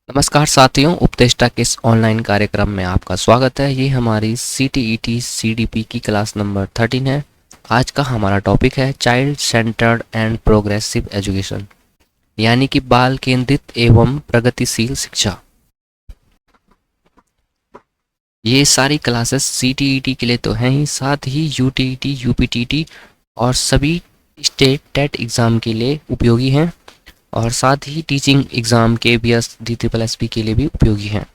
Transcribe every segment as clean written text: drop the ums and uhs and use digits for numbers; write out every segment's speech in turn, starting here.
नमस्कार साथियों, उपदेष्टा के इस ऑनलाइन कार्यक्रम में आपका स्वागत है। ये हमारी CTET CDP की क्लास नंबर 13 है। आज का हमारा टॉपिक है child centred and progressive education, यानी कि बाल केंद्रित एवं प्रगतिशील शिक्षा। ये सारी क्लासेस CTET के लिए तो हैं ही, साथ ही UTET, UPTT और सभी स्टेट टेट एग्ज़ाम के लिए उपयोगी हैं और साथ ही टीचिंग एग्ज़ाम KBS DSSB के लिए भी उपयोगी हैं।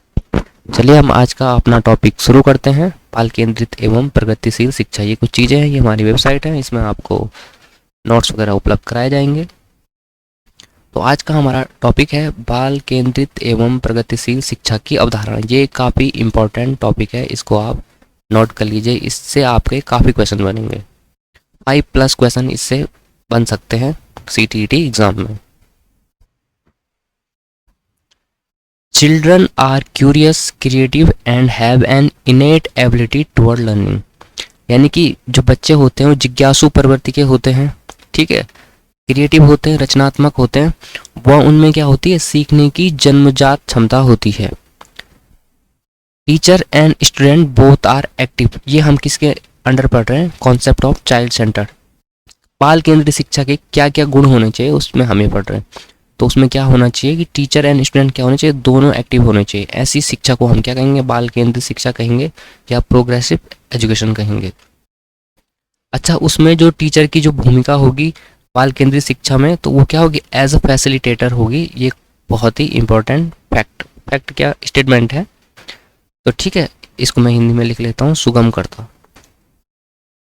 चलिए हम आज का अपना टॉपिक शुरू करते हैं। बाल केंद्रित एवं प्रगतिशील शिक्षा, ये कुछ चीज़ें हैं, ये हमारी वेबसाइट है, इसमें आपको नोट्स वगैरह उपलब्ध कराए जाएंगे। तो आज का हमारा टॉपिक है बाल केंद्रित एवं प्रगतिशील शिक्षा की अवधारणा। ये काफ़ी इम्पोर्टेंट टॉपिक है, इसको आप नोट कर लीजिए, इससे आपके काफ़ी क्वेश्चन बनेंगे। 5+ क्वेश्चन इससे बन सकते हैं CTET एग्ज़ाम में। Children are curious, creative and have an innate ability toward learning। यानी कि जो बच्चे होते हैं वो जिज्ञासु प्रवृत्ति के होते हैं, ठीक है, क्रिएटिव होते हैं, रचनात्मक होते हैं। वह उनमें क्या होती है, सीखने की जन्मजात क्षमता होती है। Teacher and student both are active. ये हम किसके अंडर पढ़ रहे हैं, कॉन्सेप्ट ऑफ चाइल्ड सेंटर। बाल केंद्रित शिक्षा के क्या क्या गुण होने चाहिए उसमें हमें पढ़ रहे हैं। तो उसमें क्या होना चाहिए कि टीचर एंड स्टूडेंट क्या होने चाहिए, दोनों एक्टिव होने चाहिए। ऐसी शिक्षा को हम क्या कहेंगे, बाल केंद्रित शिक्षा कहेंगे या प्रोग्रेसिव एजुकेशन कहेंगे। अच्छा, उसमें जो टीचर की जो भूमिका होगी बाल केंद्रित शिक्षा में, तो वो क्या होगी, एज अ फैसिलिटेटर होगी। ये बहुत ही इंपॉर्टेंट फैक्ट क्या स्टेटमेंट है। तो ठीक है, इसको मैं हिंदी में लिख लेता हूँ, सुगम करता।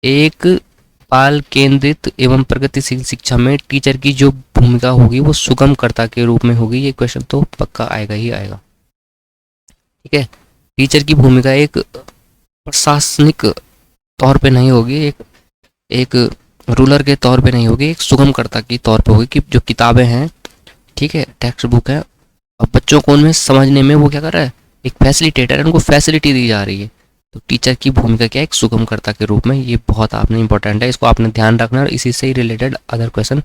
एक बाल केंद्रित एवं प्रगतिशील शिक्षा में टीचर की जो भूमिका होगी वो सुगमकर्ता के रूप में होगी। ये क्वेश्चन तो पक्का आएगा ही आएगा, ठीक है। टीचर की भूमिका एक प्रशासनिक तौर पे नहीं होगी, एक रूलर के तौर पे नहीं होगी, एक सुगमकर्ता की तौर पे होगी कि जो किताबें हैं, ठीक है, टेक्स्ट बुक है, अब बच्चों को उनमें समझने में वो क्या कर रहा है, एक फैसिलिटेटर है, उनको फैसिलिटी दी जा रही है। तो टीचर की भूमिका क्या है, एक सुगमकर्ता के रूप में। ये बहुत आपने इंपॉर्टेंट है, इसको आपने ध्यान रखना और इसी से ही related other question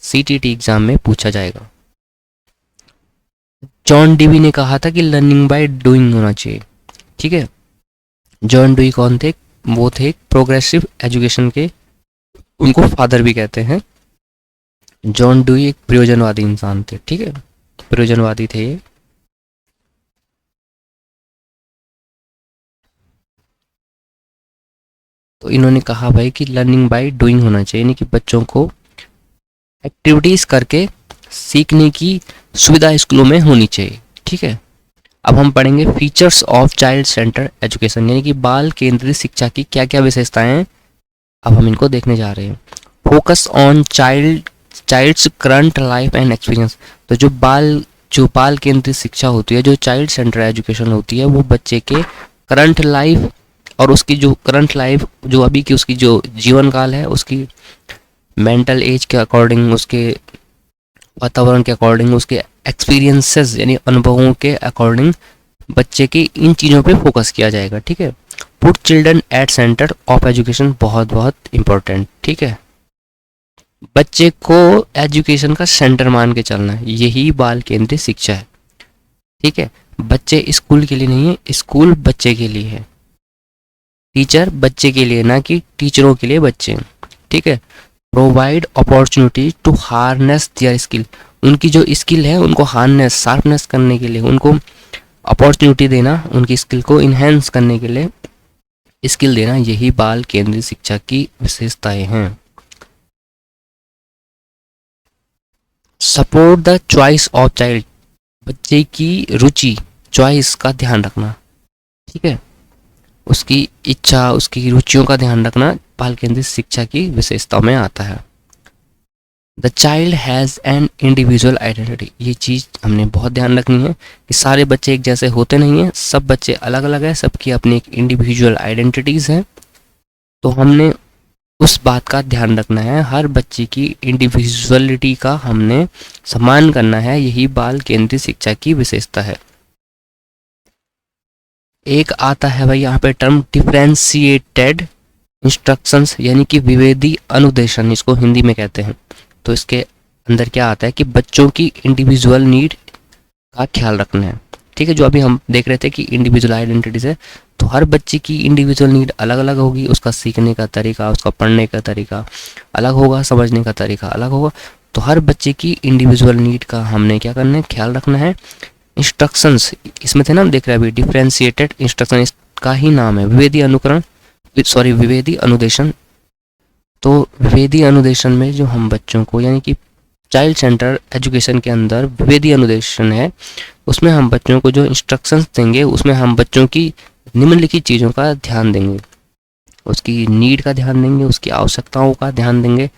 CTET exam में पूछा जाएगा। जॉन डीवी ने कहा था कि लर्निंग बाय डूइंग होना चाहिए, ठीक है। जॉन डीवी कौन थे, वो थे प्रोग्रेसिव एजुकेशन के, उनको फादर भी कहते हैं। जॉन डीवी एक प्रयोजनवादी इंसान थे, ठीक है, प्रयोजनवादी थे ये। तो इन्होंने कहा भाई कि लर्निंग बाय डूइंग होना चाहिए, यानी कि बच्चों को एक्टिविटीज़ करके सीखने की सुविधा स्कूलों में होनी चाहिए, ठीक है। अब हम पढ़ेंगे features of child centre education, यानी कि बाल केंद्रित शिक्षा की क्या क्या विशेषताएं हैं, अब हम इनको देखने जा रहे हैं। Focus on child's current life and experience. तो जो बाल केंद्रित शिक्षा होती है, जो चाइल्ड सेंटर एजुकेशन होती है, वो बच्चे के करंट लाइफ और उसकी जो करंट लाइफ, जो अभी की उसकी जो जीवन काल है, उसकी मेंटल एज के अकॉर्डिंग, उसके वातावरण के अकॉर्डिंग, उसके एक्सपीरियंसेस यानी अनुभवों के अकॉर्डिंग बच्चे की इन चीज़ों पे फोकस किया जाएगा, ठीक है। Put children at centre of education, बहुत बहुत इंपॉर्टेंट, ठीक है। बच्चे को एजुकेशन का सेंटर मान के चलना है, यही बाल केंद्रित शिक्षा है, ठीक है। बच्चे स्कूल के लिए नहीं है, स्कूल बच्चे के लिए है, टीचर बच्चे के लिए, ना कि टीचरों के लिए बच्चे, ठीक है। Provide opportunity to harness their skill, उनकी जो स्किल है उनको हार्नेस, शार्पनेस करने के लिए उनको अपॉर्चुनिटी देना, उनकी स्किल को इन्हेंस करने के लिए स्किल देना, यही बाल केंद्रित शिक्षा की विशेषताएं हैं। Support the choice of child, बच्चे की रुचि, चॉइस का ध्यान रखना, ठीक है, उसकी इच्छा, उसकी रुचियों का ध्यान रखना बाल केंद्रित शिक्षा की विशेषताओं में आता है। The child has an individual identity, ये चीज़ हमने बहुत ध्यान रखनी है कि सारे बच्चे एक जैसे होते नहीं हैं, सब बच्चे अलग अलग हैं, सबकी अपनी एक इंडिविजुअल आइडेंटिटीज़ हैं। तो हमने उस बात का ध्यान रखना है, हर बच्चे की इंडिविजुअलिटी का हमने सम्मान करना है, यही बाल केंद्रित शिक्षा की विशेषता है। एक आता है भाई यहाँ पे टर्म डिफरेंशिएटेड इंस्ट्रक्शंस, यानी कि विभेदी अनुदेशन, इसको हिंदी में कहते हैं। तो इसके अंदर क्या आता है कि बच्चों की इंडिविजुअल नीड का ख्याल रखना है। ठीक है, जो अभी हम देख रहे थे कि इंडिविजुअल आइडेंटिटीज है, तो हर बच्चे की इंडिविजुअल नीड अलग अलग होगी, उसका सीखने का तरीका, उसका पढ़ने का तरीका अलग होगा, समझने का तरीका अलग होगा। तो हर बच्चे की इंडिविजुअल नीड का हमने क्या करना है, ख्याल रखना है। इंस्ट्रक्शंस इसमें थे ना, हम देख रहे हैं अभी डिफरेंशिएटेड इंस्ट्रक्शन, इसका ही नाम है विभेदी अनुकरण, सॉरी विभेदी अनुदेशन। तो विभेदी अनुदेशन में जो हम बच्चों को, यानी कि चाइल्ड सेंटर एजुकेशन के अंदर विभेदी अनुदेशन है, उसमें हम बच्चों को जो इंस्ट्रक्शंस देंगे उसमें हम बच्चों की निम्नलिखित चीज़ों का ध्यान देंगे। उसकी नीड का ध्यान देंगे, उसकी आवश्यकताओं का ध्यान देंगे,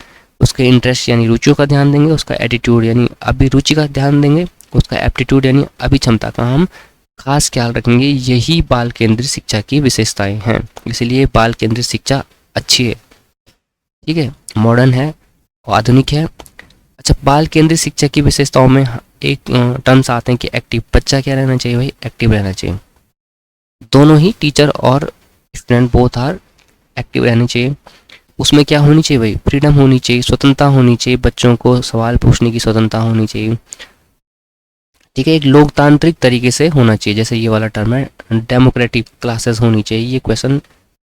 उसके इंटरेस्ट यानी रुचियों का ध्यान देंगे, उसका एटीट्यूड यानी अभिरुचि का ध्यान देंगे, उसका एप्टीट्यूड यानी अभिक्षमता का हम खास ख्याल रखेंगे। यही बाल केंद्रित शिक्षा की विशेषताएं हैं, इसलिए बाल केंद्रित शिक्षा अच्छी है। ठीक है, मॉडर्न है, आधुनिक है। अच्छा, बाल केंद्रित शिक्षा की विशेषताओं में एक टर्म्स आते हैं कि एक्टिव। बच्चा क्या रहना चाहिए भाई, एक्टिव रहना चाहिए। दोनों ही टीचर और स्टूडेंट बोथ आर एक्टिव रहने चाहिए। उसमें क्या होनी चाहिए भाई, फ्रीडम होनी चाहिए, स्वतंत्रता होनी चाहिए, बच्चों को सवाल पूछने की स्वतंत्रता होनी चाहिए। ठीक है, एक लोकतांत्रिक तरीके से होना चाहिए, जैसे ये वाला टर्म है डेमोक्रेटिक क्लासेस होनी चाहिए। ये क्वेश्चन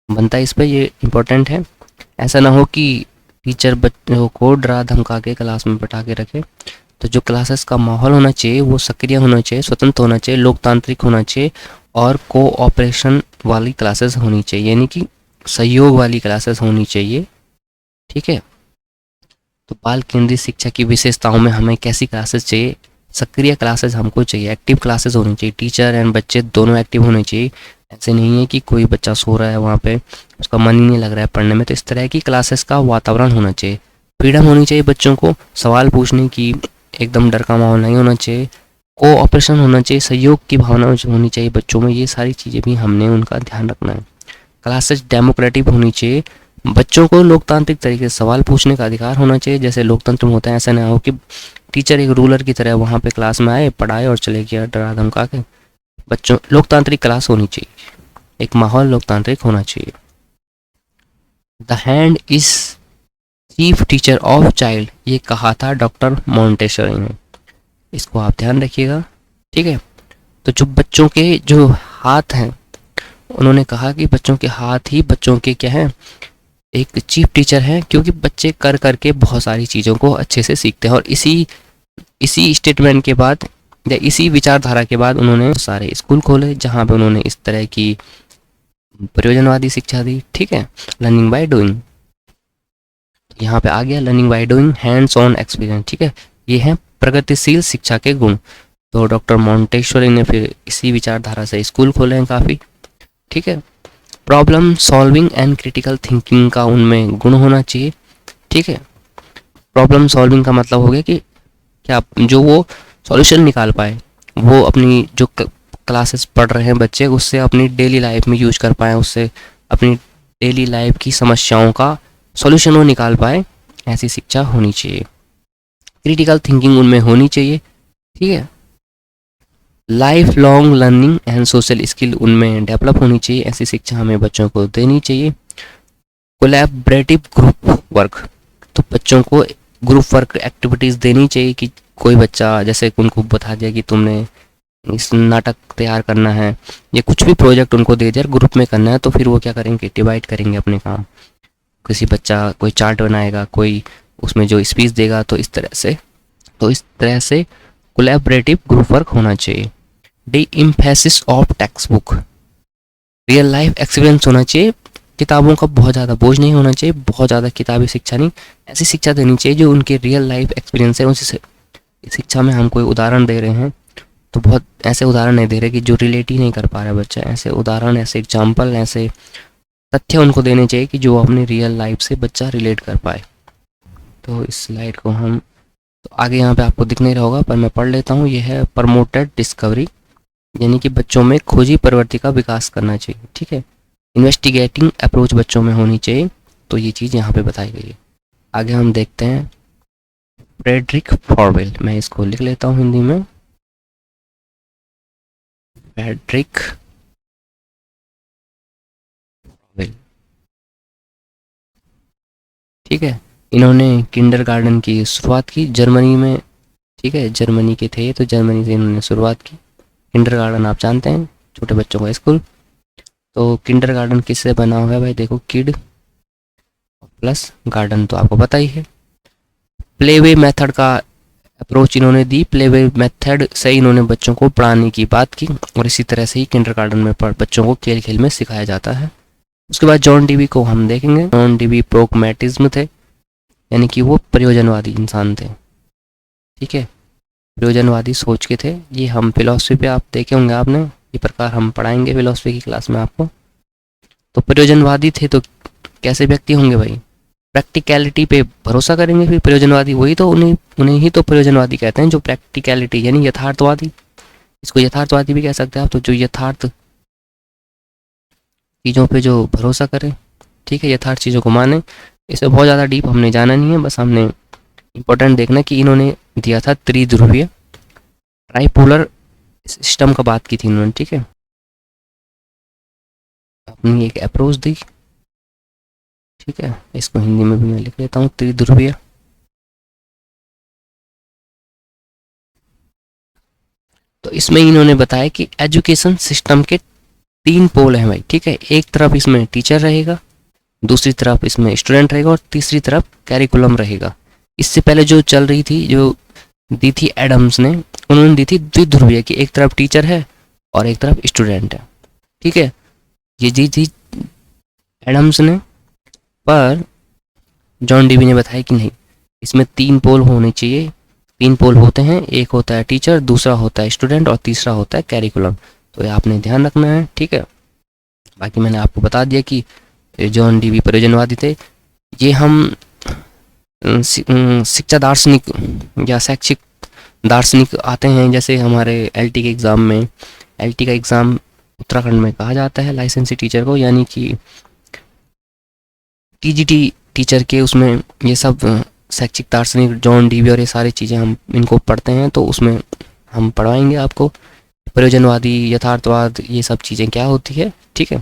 बनता है इस पर, ये इंपॉर्टेंट है। ऐसा ना हो कि टीचर बच्चों को डरा धमका के क्लास में बैठा के रखे। तो जो क्लासेस का माहौल होना चाहिए वो सक्रिय होना चाहिए, स्वतंत्र होना चाहिए, लोकतांत्रिक होना चाहिए और कोऑपरेशन वाली क्लासेस होनी चाहिए, यानी कि सहयोग वाली क्लासेस होनी चाहिए। ठीक है, तो बाल केंद्रित शिक्षा की विशेषताओं में हमें कैसी क्लासेस चाहिए, सक्रिय क्लासेस हमको चाहिए, एक्टिव क्लासेस होनी चाहिए, टीचर एंड बच्चे दोनों एक्टिव होने चाहिए। ऐसे नहीं है कि कोई बच्चा सो रहा है वहाँ पे, उसका मन ही नहीं लग रहा है पढ़ने में। तो इस तरह की क्लासेस का वातावरण होना चाहिए। फ्रीडम होनी चाहिए बच्चों को सवाल पूछने की, एकदम डर का माहौल नहीं होना चाहिए। कोऑपरेशन होना चाहिए, सहयोग की भावना होनी चाहिए बच्चों में। ये सारी चीज़ें भी हमने उनका ध्यान रखना है। क्लासेस डेमोक्रेटिक होनी चाहिए, बच्चों को लोकतांत्रिक तरीके से सवाल पूछने का अधिकार होना चाहिए, जैसे लोकतंत्र में होता है। ऐसा ना हो कि टीचर एक रूलर की तरह वहाँ पे क्लास में आए, पढ़ाए और चले गया डरा धमका के। बच्चों, लोकतांत्रिक क्लास होनी चाहिए, एक माहौल लोकतांत्रिक होना चाहिए। The hand is chief teacher of child, ये कहा था डॉक्टर मॉन्टेसरी ने, इसको आप ध्यान रखिएगा। ठीक है, तो जो बच्चों के जो हाथ हैं, उन्होंने कहा कि बच्चों के हाथ ही बच्चों के क्या है, एक चीफ टीचर है, क्योंकि बच्चे कर करके बहुत सारी चीज़ों को अच्छे से सीखते हैं। और इसी इसी स्टेटमेंट के बाद या इसी विचारधारा के बाद उन्होंने सारे स्कूल खोले जहाँ पे उन्होंने इस तरह की प्रयोजनवादी शिक्षा दी। ठीक है, लर्निंग बाय डूइंग, यहाँ पे आ गया learning by doing, hands on experience. ठीक है, ये है प्रगतिशील शिक्षा के गुण। तो डॉक्टर मॉन्टेसरी ने फिर इसी विचारधारा से स्कूल खोले हैं काफ़ी। ठीक है, problem solving and critical thinking का उनमें गुण होना चाहिए। ठीक है, प्रॉब्लम सॉल्विंग का मतलब हो गया कि क्या जो वो सॉल्यूशन निकाल पाए, वो अपनी जो क्लासेस पढ़ रहे हैं बच्चे, उससे अपनी डेली लाइफ में यूज कर पाए, उससे अपनी डेली लाइफ की समस्याओं का सॉल्यूशन वो निकाल पाए, ऐसी शिक्षा होनी चाहिए। क्रिटिकल थिंकिंग उनमें होनी चाहिए। ठीक है, life long learning and social skill उनमें डेवलप होनी चाहिए, ऐसी शिक्षा हमें बच्चों को देनी चाहिए। कोलैबोरेटिव ग्रुप वर्क, तो बच्चों को ग्रुप वर्क एक्टिविटीज़ देनी चाहिए कि कोई बच्चा जैसे उनको बता दिया कि तुमने इस नाटक तैयार करना है या कुछ भी प्रोजेक्ट उनको दे दिया ग्रुप में करना है, तो फिर वो क्या करेंगे, डिवाइड करेंगे अपने काम। किसी बच्चा कोई चार्ट बनाएगा, कोई उसमें जो स्पीच देगा, तो इस तरह से कोलैबोरेटिव ग्रुप वर्क होना चाहिए। D emphasis of text book, real life experience होना चाहिए। किताबों का बहुत ज़्यादा बोझ नहीं होना चाहिए, बहुत ज़्यादा किताबी शिक्षा नहीं, ऐसी शिक्षा देनी चाहिए जो उनके रियल लाइफ एक्सपीरियंस है। उसी शिक्षा में हम कोई उदाहरण दे रहे हैं तो बहुत ऐसे उदाहरण नहीं दे रहे कि जो रिलेट ही नहीं कर पा रहा बच्चा, ऐसे उदाहरण, ऐसे एग्जाम्पल, ऐसे तथ्य उनको देने चाहिए कि जो अपनी रियल लाइफ से बच्चा रिलेट कर पाए। तो इस स्लाइड को हम, तो आगे यहाँ पे आपको दिख नहीं रहा होगा पर मैं पढ़ लेता हूँ। यह है प्रमोटेड डिस्कवरी, यानी कि बच्चों में खोजी प्रवृत्ति का विकास करना चाहिए। ठीक है, इन्वेस्टिगेटिंग अप्रोच बच्चों में होनी चाहिए। तो ये चीज़ यहाँ पे बताई गई है। आगे हम देखते हैं फ्रेडरिक फॉरवेल, मैं इसको लिख लेता हूँ हिंदी में, फ्रेडरिक फॉरवेल। ठीक है, इन्होंने किंडरगार्टन की शुरुआत की जर्मनी में, ठीक है, जर्मनी के थे, तो जर्मनी से इन्होंने शुरुआत की। किंडरगार्टन आप जानते हैं, छोटे बच्चों का स्कूल। तो किंडरगार्टन किससे बना हुआ है भाई, देखो किड प्लस गार्डन तो आपको पता ही है। प्लेवे मेथड का अप्रोच इन्होंने दी, प्लेवे मेथड से इन्होंने बच्चों को पढ़ाने की बात की, और इसी तरह से ही किंडरगार्टन में बच्चों को खेल खेल में सिखाया जाता है। उसके बाद जॉन डीवी को हम देखेंगे। जॉन डीवी प्रोग्मेटिज्म थे, यानी कि वो प्रयोजनवादी इंसान थे। ठीक है, प्रयोजनवादी सोच के थे। ये हम फिलॉसफी पे आप देखे होंगे, आपने ये प्रकार हम पढ़ाएंगे फिलॉसफी की क्लास में आपको। तो प्रयोजनवादी थे तो कैसे व्यक्ति होंगे भाई, प्रैक्टिकलिटी पे भरोसा करेंगे। फिर प्रयोजनवादी वही तो, उन्हें उन्हें ही तो प्रयोजनवादी कहते हैं, जो प्रैक्टिकलिटी यानी यथार्थवादी, इसको यथार्थवादी भी कह सकते हैं आप। तो जो यथार्थ चीज़ों पे जो भरोसा करें, ठीक है, यथार्थ चीज़ों को माने। इसे बहुत ज़्यादा डीप हमने जाना नहीं है, बस हमने इम्पोर्टेंट देखना कि इन्होंने दिया था त्रिध्रुवीय ट्राइपोलर सिस्टम का बात की थी इन्होंने। ठीक है, अपनी एक अप्रोच दी। ठीक है, इसको हिंदी में भी मैं लिख लेता हूँ, त्रिध्रुवीय। तो इसमें इन्होंने बताया कि एजुकेशन सिस्टम के 3 पोल हैं भाई। ठीक है, एक तरफ इसमें टीचर रहेगा, दूसरी तरफ इसमें स्टूडेंट रहेगा, और तीसरी तरफ कैरिकुलम रहेगा। इससे पहले जो चल रही थी, जो दी थी एडम्स ने, उन्होंने दी थी द्विध्रुवीय की एक तरफ टीचर है और एक तरफ स्टूडेंट है। ठीक है, ये दी थी एडम्स ने, पर जॉन डीवी ने बताया कि नहीं, इसमें 3 पोल होने चाहिए। 3 पोल होते हैं, एक होता है टीचर, दूसरा होता है स्टूडेंट, और तीसरा होता है कैरिकुलम। तो ये आपने ध्यान रखना है। ठीक है, बाकी मैंने आपको बता दिया कि जॉन डीवी प्रयोजनवादी थे। ये हम शिक्षा दार्शनिक या शैक्षिक दार्शनिक आते हैं, जैसे हमारे एलटी के एग्ज़ाम में। एलटी का एग्ज़ाम उत्तराखंड में कहा जाता है लाइसेंसी टीचर को, यानी कि टीजीटी टीचर के उसमें ये सब शैक्षिक दार्शनिक जॉन डीवी और ये सारी चीज़ें हम इनको पढ़ते हैं, तो उसमें हम पढ़वाएंगे आपको प्रयोजनवादी, यथार्थवाद, ये सब चीज़ें क्या होती है। ठीक है,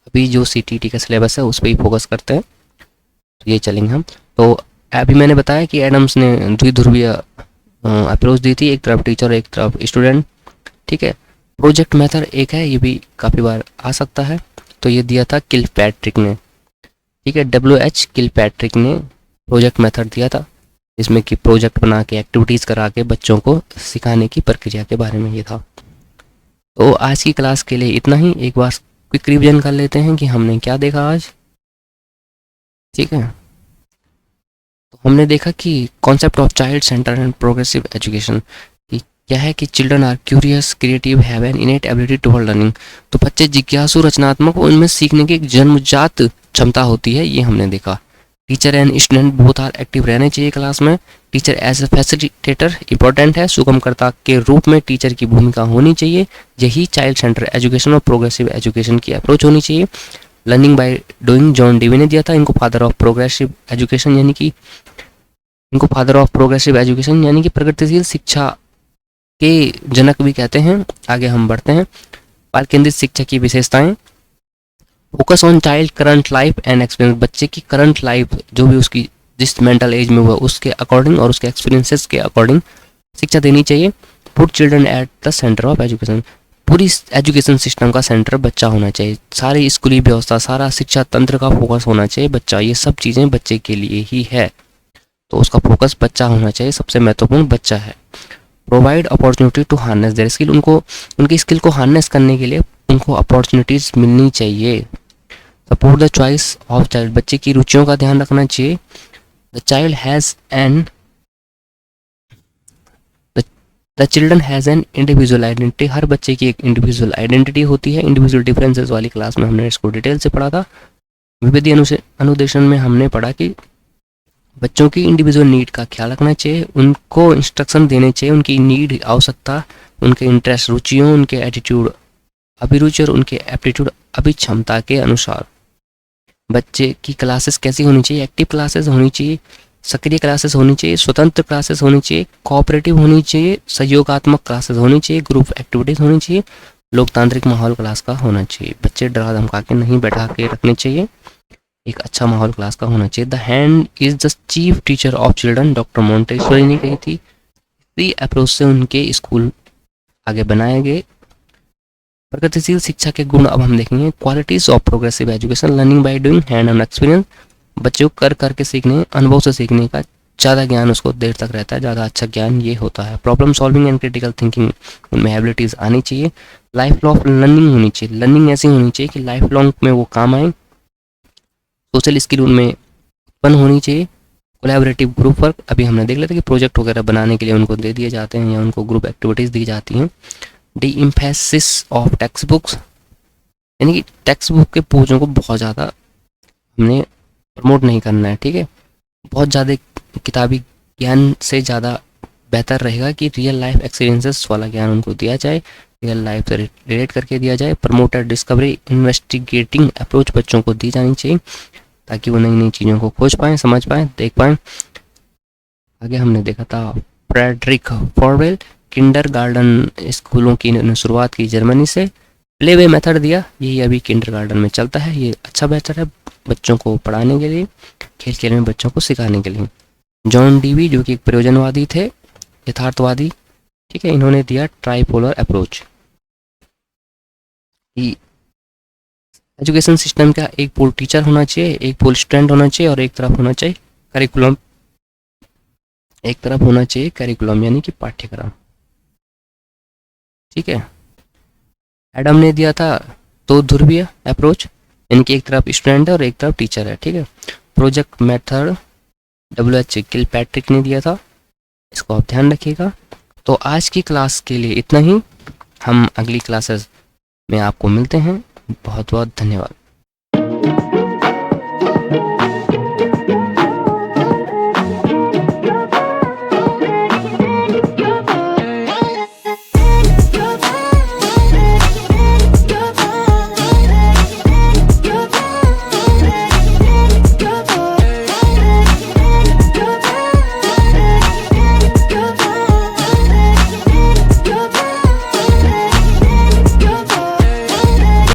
अभी जो सीटीटी का सिलेबस है उस पर ही फोकस करते हैं, तो ये चलेंगे हम। तो अभी मैंने बताया कि एडम्स ने द्विध्रुवीय अप्रोच दी थी, एक तरफ टीचर एक तरफ स्टूडेंट। ठीक है, प्रोजेक्ट मेथड एक है, ये भी काफ़ी बार आ सकता है। तो ये दिया था किलपैट्रिक ने। ठीक है, WH किलपैट्रिक ने प्रोजेक्ट मेथड दिया था, जिसमें कि प्रोजेक्ट बना के एक्टिविटीज़ करा के बच्चों को सिखाने की प्रक्रिया के बारे में ये था। तो आज की क्लास के लिए इतना ही। एक बार क्विक रिवीजन कर लेते हैं कि हमने क्या देखा आज। ठीक है, तो हमने देखा कि concept of child center and progressive education क्या है, कि children are curious, creative, have an innate ability toward learning. तो बच्चे जिज्ञासु, रचनात्मक, उनमें सीखने की एक जन्मजात क्षमता होती है, ये हमने देखा। Teacher and student both are active रहने चाहिए क्लास में। Teacher as a facilitator important है, सुगमकर्ता के रूप में टीचर की भूमिका होनी चाहिए। यही चाइल्ड सेंटर एजुकेशन और प्रोग्रेसिव एजुकेशन की अप्रोच होनी चाहिए। Learning by doing John Dewey ने दिया था इनको फादर ऑफ प्रोग्रेसिव एजुकेशन, यानी कि इनको फादर ऑफ प्रोग्रेसिव एजुकेशन यानी कि प्रगतिशील शिक्षा के जनक भी कहते हैं। आगे हम बढ़ते हैं। बाल केंद्रित शिक्षा की विशेषताएं, focus on child current life and experience, बच्चे की करंट लाइफ जो भी उसकी जिस मेंटल एज में हुआ उसके अकॉर्डिंग और उसके एक्सपीरियंसेस के अकॉर्डिंग शिक्षा देनी चाहिए। Put children at the centre of education, पूरी एजुकेशन सिस्टम का सेंटर बच्चा होना चाहिए। सारी स्कूली व्यवस्था, सारा शिक्षा तंत्र का फोकस होना चाहिए बच्चा। ये सब चीज़ें बच्चे के लिए ही है, तो उसका फोकस बच्चा होना चाहिए, सबसे महत्वपूर्ण बच्चा है। Provide opportunity to harness their skill, उनको उनकी स्किल को हार्नेस करने के लिए उनको अपॉर्चुनिटीज़ मिलनी चाहिए। Support the choice of child, बच्चे की रुचियों का ध्यान रखना चाहिए। The child has an the children has an individual identity, हर बच्चे की एक इंडिविजुअल आइडेंटिटी होती है। इंडिविजुअल डिफरेंसेस वाली क्लास में हमने इसको डिटेल से पढ़ा था। विविधि अनुदेशन में हमने पढ़ा कि बच्चों की इंडिविजुअल नीड का ख्याल रखना चाहिए, उनको इंस्ट्रक्शन देने चाहिए, उनकी नीड, आवश्यकता, उनके इंटरेस्ट, रुचियों, उनके एटीट्यूड, अभिरुचि और उनके एप्टीट्यूड, अभिक्षमता के अनुसार। बच्चे की क्लासेस कैसी होनी चाहिए, एक्टिव क्लासेस होनी चाहिए, सक्रिय क्लासेस होनी चाहिए, स्वतंत्र क्लासेस होनी चाहिए, कोऑपरेटिव होनी चाहिए, सहयोगात्मक क्लासेस होनी चाहिए, ग्रुप एक्टिविटीज़ होनी चाहिए, लोकतांत्रिक माहौल क्लास का होना चाहिए। बच्चे डरा धमका के नहीं बैठा के रखने चाहिए, एक अच्छा माहौल क्लास का होना चाहिए। The hand is the chief teacher of children, doctor Montessori ने कही थी। फ्री अप्रोच से उनके स्कूल आगे बनाए गए। प्रगतिशील शिक्षा के गुण अब हम देखेंगे। Qualities of progressive education, learning by doing, hand on experience. बच्चों को कर करके सीखने, अनुभव से सीखने का ज़्यादा ज्ञान उसको देर तक रहता है, ज़्यादा अच्छा ज्ञान ये होता है। Problem solving and critical thinking उनमें एबिलिटीज़ आनी चाहिए। लाइफ लॉन्ग लर्निंग होनी चाहिए, लर्निंग ऐसी होनी चाहिए कि लाइफ लॉन्ग में वो काम आए। सोशल स्किल उनमें उत्पन्न होनी चाहिए। कोलैबोरेटिव ग्रुप वर्क, अभी हमने देख लेते कि प्रोजेक्ट वगैरह बनाने के लिए उनको दे दिए जाते हैं या उनको ग्रुप एक्टिविटीज़ दी जाती हैं। D emphasis of text books, यानी कि टेक्स्ट बुक के बोझों को बहुत ज़्यादा हमने प्रमोट नहीं करना है, ठीक है। बहुत ज़्यादा किताबी ज्ञान से ज़्यादा बेहतर रहेगा कि रियल लाइफ एक्सपीरियंसेस वाला ज्ञान उनको दिया जाए, रियल लाइफ से रिलेट करके दिया जाए। प्रमोटर डिस्कवरी इन्वेस्टिगेटिंग अप्रोच बच्चों को दी जानी चाहिए ताकि वो नई नई चीज़ों को खोज पाएँ, समझ पाएँ, देख पाएँ। आगे हमने देखा था फ्रेडरिक फॉरवेल, किंडर गार्डन स्कूलों की शुरुआत की जर्मनी से। प्ले वे मेथड दिया, यही अभी किंडर गार्डन में चलता है, ये अच्छा बेहतर है बच्चों को पढ़ाने के लिए, खेल खेल में बच्चों को सिखाने के लिए। जॉन डीवी जो कि एक प्रयोजनवादी थे, यथार्थवादी, ठीक है, इन्होंने दिया ट्राइपोलर अप्रोच। एजुकेशन सिस्टम का एक पोल टीचर होना चाहिए, एक पोल स्टूडेंट होना चाहिए और एक तरफ होना चाहिए करिकुलम, एक तरफ होना चाहिए करिकुलम यानी कि पाठ्यक्रम, ठीक है। एडम ने दिया था दो ध्रुवीय अप्रोच, यानी कि एक तरफ स्टूडेंट है और एक तरफ टीचर है, ठीक है। प्रोजेक्ट मेथड WH किलपैट्रिक ने दिया था, इसको आप ध्यान रखिएगा। तो आज की क्लास के लिए इतना ही, हम अगली क्लासेस में आपको मिलते हैं। बहुत बहुत धन्यवाद।